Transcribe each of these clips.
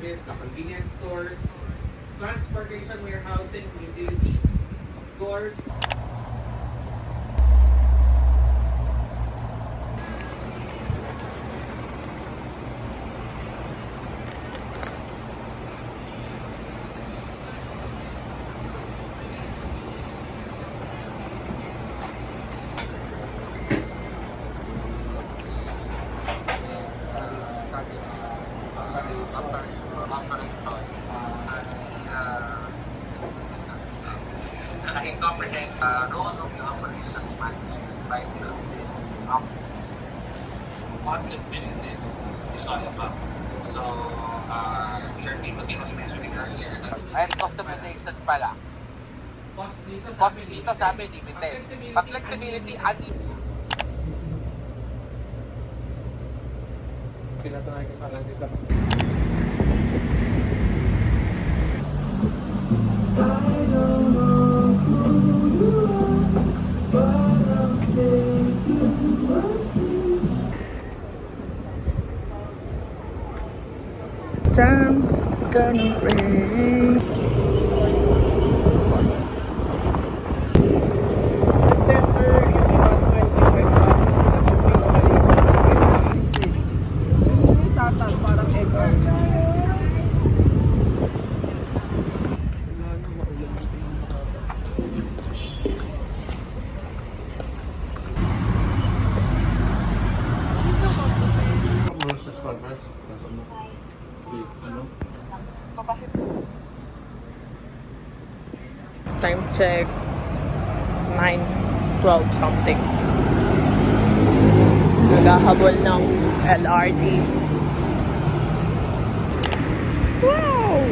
service, convenience stores, transportation, warehousing, utilities, of course. Comprehend role of the operations management by the office of what the business is all about. So, Sir Timothy was mentioning earlier that and optimization pala. Cost dito sabi limited. But flexibility unlimited. Pinatunay ko sa langis labas. Times it's gonna rain. Time check 9:12 something. Naghahabol ng LRT. Wow!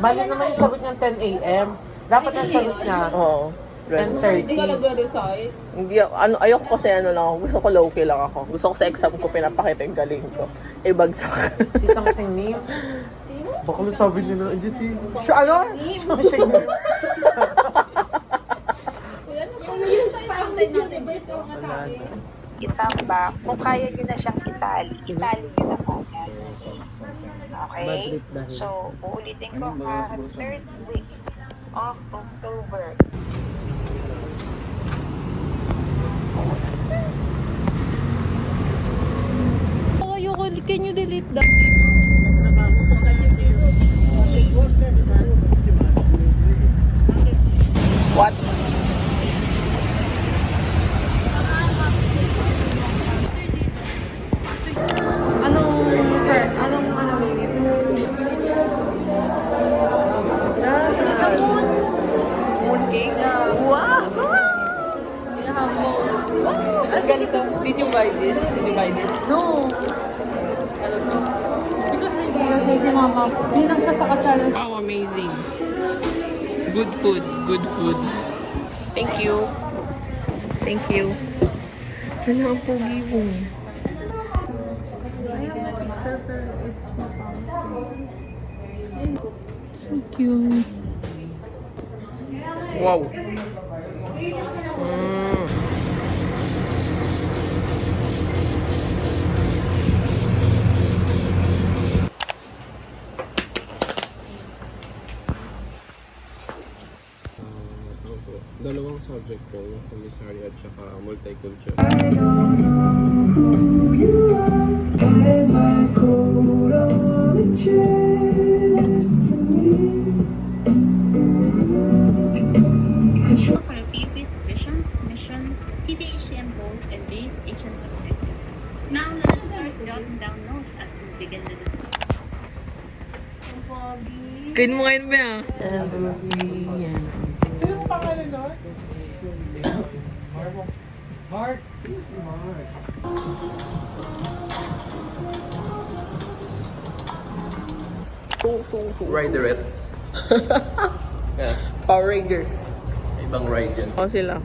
Bali naman yung sagot niyang 10 a.m. Dapat ang sagot niya. Oo. 10:30. Hindi ka nag-recite? Hindi, ayoko kasi ano lang, gusto ko low-key lang ako. Gusto ko sa exam ko pinapakita yung galing ko. Bagsak. Si Sang Sing Nim. Sino? Baka may sabi niyo na, hindi si... Siya ano? Siya yun. Yung yun tayo ang Miss Universe ng mga tao. Itambak, kung kaya nyo na siyang itali, itali nyo na po. Okay? So, uulitin ko ha, third week of October. Ayoko, can you delete that? What? Anong minute? Mooncake? Wow! Ang ganito, did you buy this? Did you buy this? No! Alam mo? Because maybe si mama, hindi lang siya sa kasal. Wow, amazing. Good food, good food. Thank you. Thank you. Ano ang pogi mo? Thank you. Wow. Dalawang subject po, commissary at saka multicultural. Philippines vision, mission, TDHM goals, and base Asian objectives. Now let's start jotting down notes as we begin the discussion. Kain mo ngayon ba? Sino ang pangalan nun? Mark. Sino si Mark? Riderette. Yeah, Power Rangers. ibang ride yan. O sila.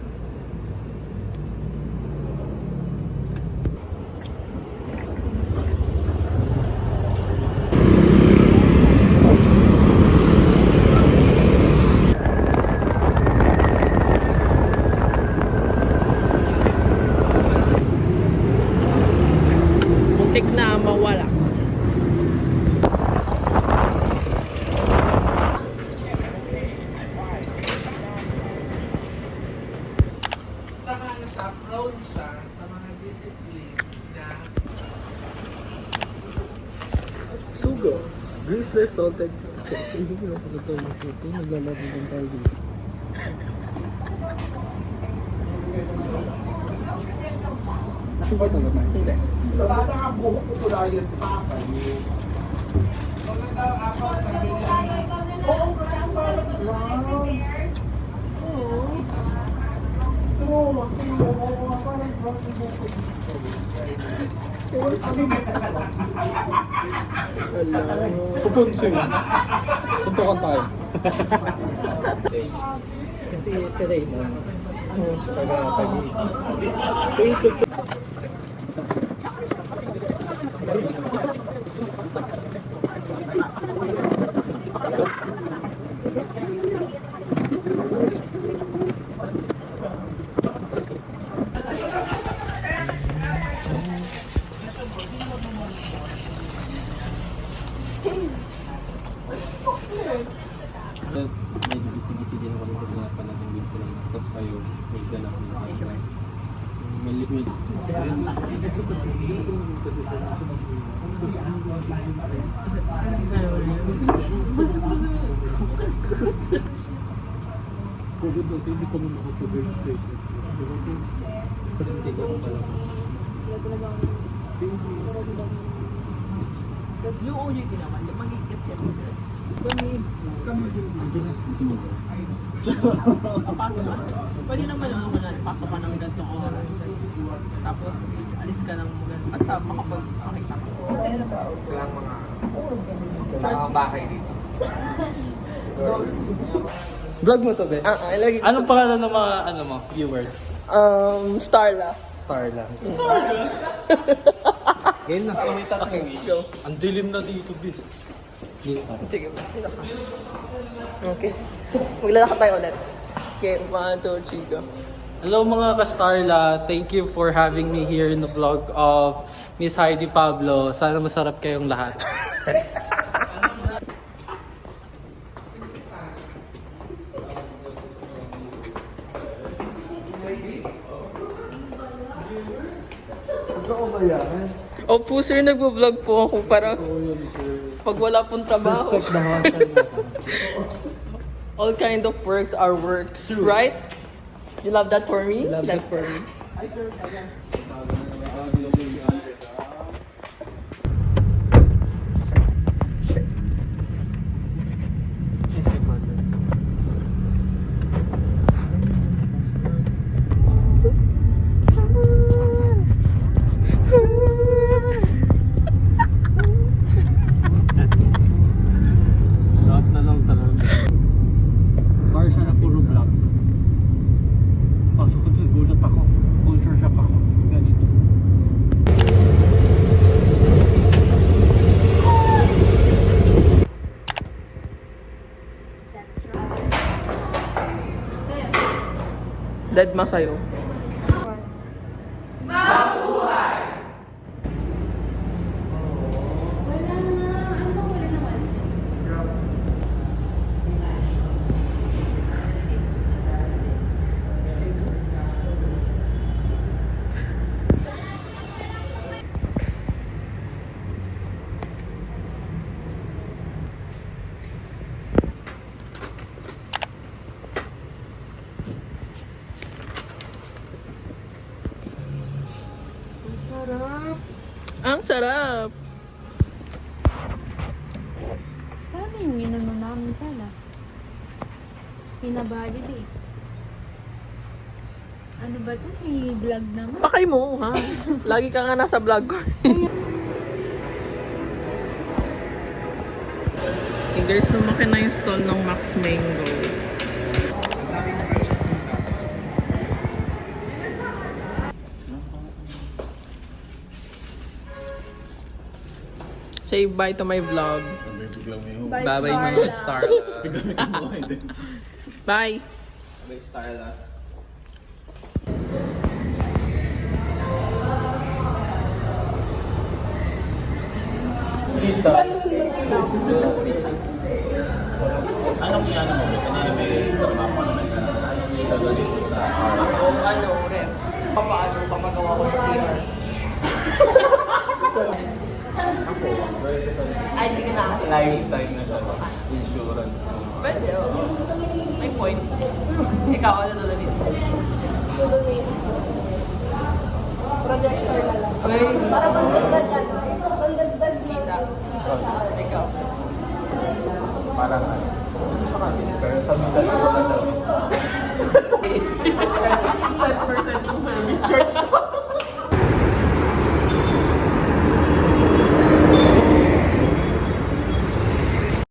Sugo. Greaseless salted. Hindi ko na ito yung puto. Naglalaro ng tayo dito. Hindi. Pupunsoy. Suntukan tayo. Kasi si Raymond, taga-tagi. Medyo gisi-gisi din ako kasi hanapan natin minsan lang. Tapos kayo, may ganap nila. May Pagod na, hindi ko naman makapagod. Hindi ko pala. Yung OJT naman, magigit siya. Pasok ka. Pwede naman yung pasok ka ng ganitong oras. Tapos, alis ka ng ganun. Basta makapag-pakita ko. Sa bahay dito. Vlog mo to, be? Lagi ko. Anong pangalan ng mga viewers? Starla. Starla. Game na. Okay, go. Ang dilim na dito, bis. Sige, dito ka. Okay. Maglalakad tayo ulit. Okay, 1, 2, 3, go. Hello mga ka-Starla, thank you for having me here in the vlog of Miss Heidi Pablo. Sana masarap kayong lahat. Opo sir, nagbo-vlog po ako para pag wala pong trabaho. All kind of works are works, right? You love that for me? Love that for me. Lahat na lang talaga. Bar siya na puro vlog. Pasok ko dun, gulat ako. Culture shock ako. Ganito. Dead ma sa'yo. Ang sarap! Paano yung inano namin pala? Pinabalid eh. Ano ba ito? May vlog naman. Pakay mo, ha? Lagi ka nga nasa vlog ko. Okay, guys, lumaki na yung stall ng Max Mango. Say bye to my vlog. Bye-bye mga Starla. Bye! Bye Starla. Ano, ref? Paano papagawa ko ng CR? Ay, hindi ka na. Lifetime na siya. Insurance. Pwede, oh. May point. Ikaw, ano dito? Projector na lang. Uy, Para pandagdag ano? Pandagdag kita. Ikaw. Parang ano. Sa kanil. Pero sa mga talaga. 10% ng service charge.